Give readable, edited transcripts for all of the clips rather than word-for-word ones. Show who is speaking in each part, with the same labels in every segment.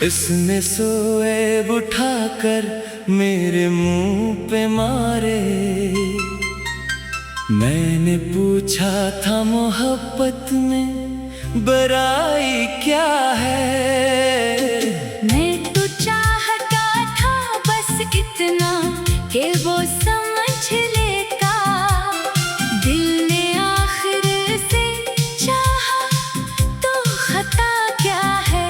Speaker 1: इसने सोए उठाकर मेरे मुंह पे मारे। मैंने पूछा था मोहब्बत में बुराई क्या है।
Speaker 2: मैं तो चाहता था बस इतना कि वो समझ लेता। दिल ने आखिर से चाहा तो खता क्या है।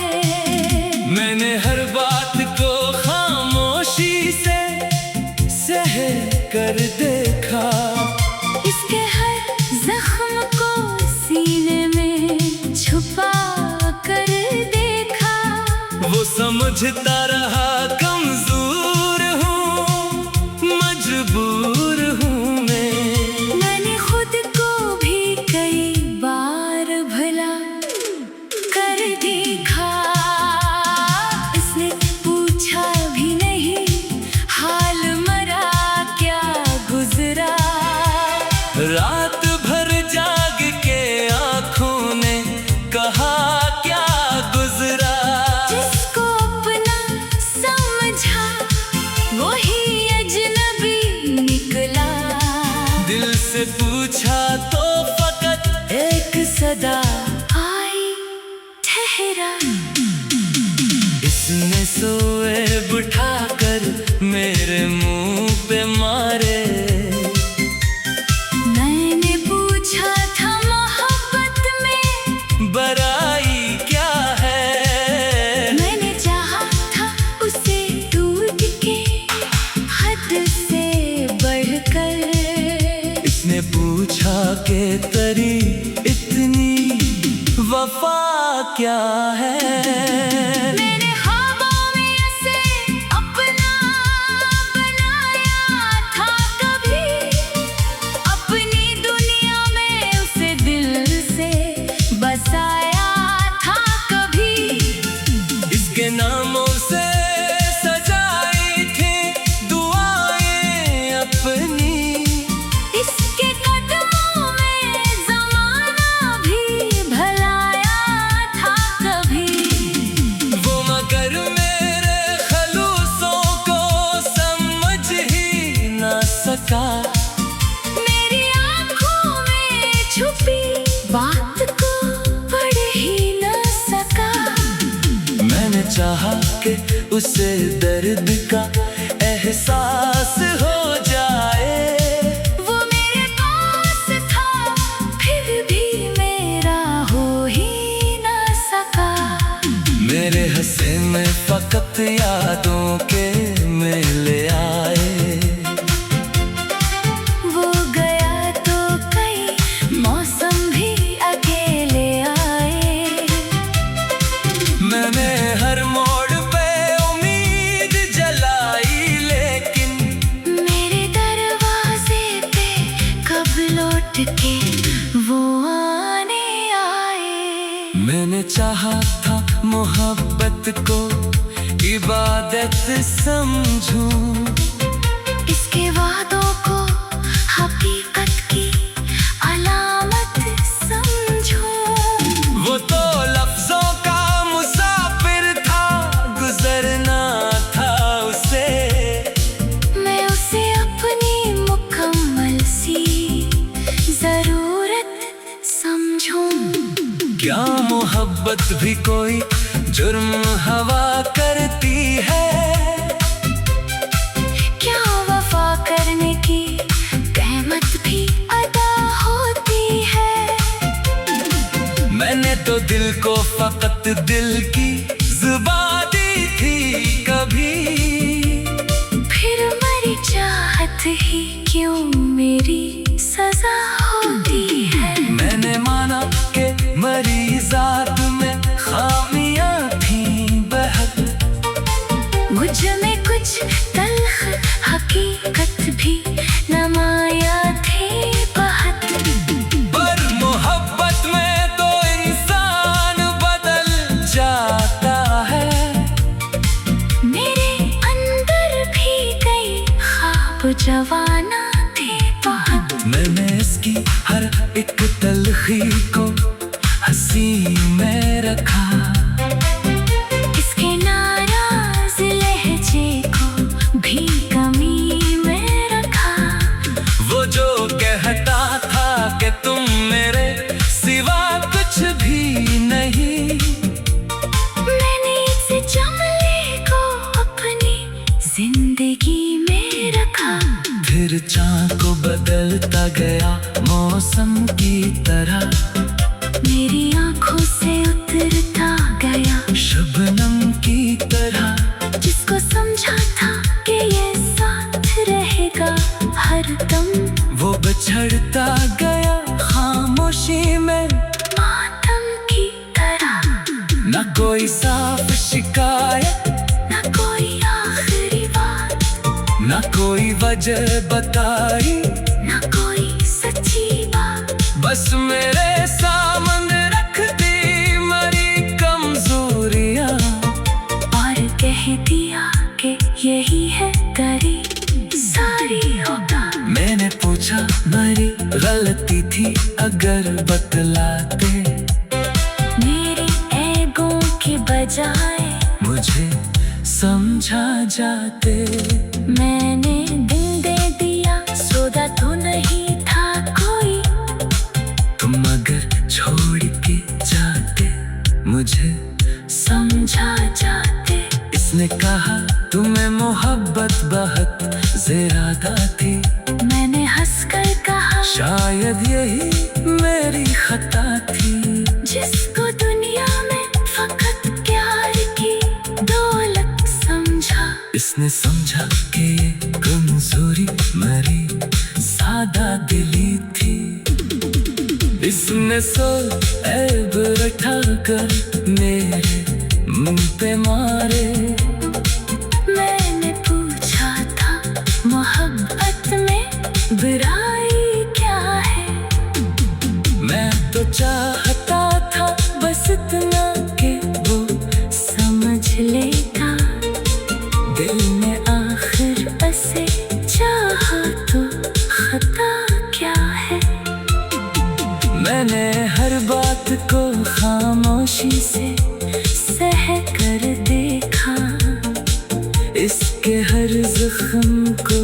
Speaker 1: मैंने हर बात को खामोशी से सह कर देखा।
Speaker 2: इसके हर जख्म को सीने में छुपा कर देखा।
Speaker 1: वो समझता रहा कमजोर हूँ, मजबूर हूँ
Speaker 2: मैंने खुद को भी कई बार भला कर देखा। इसने पूछा भी नहीं हाल मरा क्या गुजरा।
Speaker 1: रात भर जाग के आँखों ने कहा क्या गुजरा।
Speaker 2: जिसको अपना समझा वही अजनबी निकला।
Speaker 1: दिल से पूछा तो फकत एक सदा
Speaker 2: आई ठहरा।
Speaker 1: इसने सोए उठाकर मेरे मुंह पे मारे।
Speaker 2: मैंने पूछा था मोहब्बत में
Speaker 1: बुराई क्या है।
Speaker 2: मैंने चाहा था उसे टूट के हद से बढ़कर।
Speaker 1: इसने पूछा कि तेरी इतनी वफा क्या है।
Speaker 2: मैंने ख्वाबों में ऐसे अपना बनाया था कभी। अपनी दुनिया में उसे दिल से बसाया था कभी।
Speaker 1: इसके नामों से सजाई थी दुआएं अपनी।
Speaker 2: इसके कदमों में ज़माना भी भलाया था कभी।
Speaker 1: वो मगर मेरे खलूसों को समझ ही ना सका।
Speaker 2: मेरी आँखों में छुपी बात को पढ़ ही न सका।
Speaker 1: मैंने चाहा कि उसे दर्द का एहसास हो जाए।
Speaker 2: वो मेरे पास था फिर भी मेरा हो ही न सका।
Speaker 1: मेरे हंसे में फकत यादों के मेले आए।
Speaker 2: वो गया तो कई मौसम भी अकेले आए।
Speaker 1: मैंने हर मोड़ पे उम्मीद जलाई लेकिन
Speaker 2: मेरे दरवाजे पे कब लौट के वो आने आए।
Speaker 1: मैंने चाहा था मोहब्बत को इबादत समझूं।
Speaker 2: इसके वादों को हकीकत की अलामत समझूं।
Speaker 1: वो तो लफ्जों का मुसाफिर था, गुजरना था उसे।
Speaker 2: मैं उसे अपनी मुकम्मल सी जरूरत समझूं।
Speaker 1: क्या मोहब्बत भी कोई जुर्म हवा करती है।
Speaker 2: क्या वफा करने की कीमत भी अदा होती है।
Speaker 1: मैंने तो दिल को फकत दिल की जुबान दी थी कभी।
Speaker 2: फिर मरी चाहत ही क्यों मेरी सजा होती है।
Speaker 1: मैंने माना कि मरी जात में खामियां थी बहुत।
Speaker 2: मुझ में कुछ तल्ख हकीकत भी नमाया थे बहुत।
Speaker 1: पर मोहब्बत में तो इंसान बदल जाता है।
Speaker 2: मेरे अंदर भी कई ख्वाब जवाना थे बहुत।
Speaker 1: मैंने इसकी हर एक तलखी को हंसी में रखा।
Speaker 2: इसके नाम जिंदगी में रखा।
Speaker 1: फिर चाँद को बदलता गया मौसम की तरह,
Speaker 2: मेरी आंखों से उतरता गया
Speaker 1: शबनम की तरह।
Speaker 2: जिसको समझा था कि ये साथ रहेगा हरदम,
Speaker 1: वो बिछड़ता गया खामोशी में
Speaker 2: मातम की तरह।
Speaker 1: न कोई साफ शिकायत,
Speaker 2: न कोई आखिरी बात,
Speaker 1: न कोई वजह बताई,
Speaker 2: न कोई सच्ची बात।
Speaker 1: बस मेरे सामने रख दी मरी कमजोरियां,
Speaker 2: और कह दिया कि यही है तेरी सारी होगा।
Speaker 1: मैंने पूछा मरी गलती थी अगर बतलाते,
Speaker 2: मेरे ईगो के बजाय
Speaker 1: मुझे समझा जाते।
Speaker 2: मैंने दिल दे दिया, सौदा तो नहीं था कोई।
Speaker 1: तुम अगर छोड़ के जाते, मुझे
Speaker 2: समझा जाते।
Speaker 1: इसने कहा तुम्हें मोहब्बत बहुत ज्यादा थी।
Speaker 2: मैंने हंसकर कहा
Speaker 1: शायद यही मेरी खता थी।
Speaker 2: जिसको दुनिया में फकत प्यार की दौलत समझा,
Speaker 1: इसने समझा कि ये कमजोरी मरी सादा दिली थी। इसने सो ऐब रखा कर मेरे मुंह पे मारे।
Speaker 2: मैंने पूछा था मोहब्बत में बुराई क्या है।
Speaker 1: मैं तो चाहता था बस इतना कि वो समझ लेगा।
Speaker 2: दिल ने आखिर बसे चाहा तो खता क्या है।
Speaker 1: मैंने हर बात को खामोशी से सह कर देखा, इसके हर जख्म को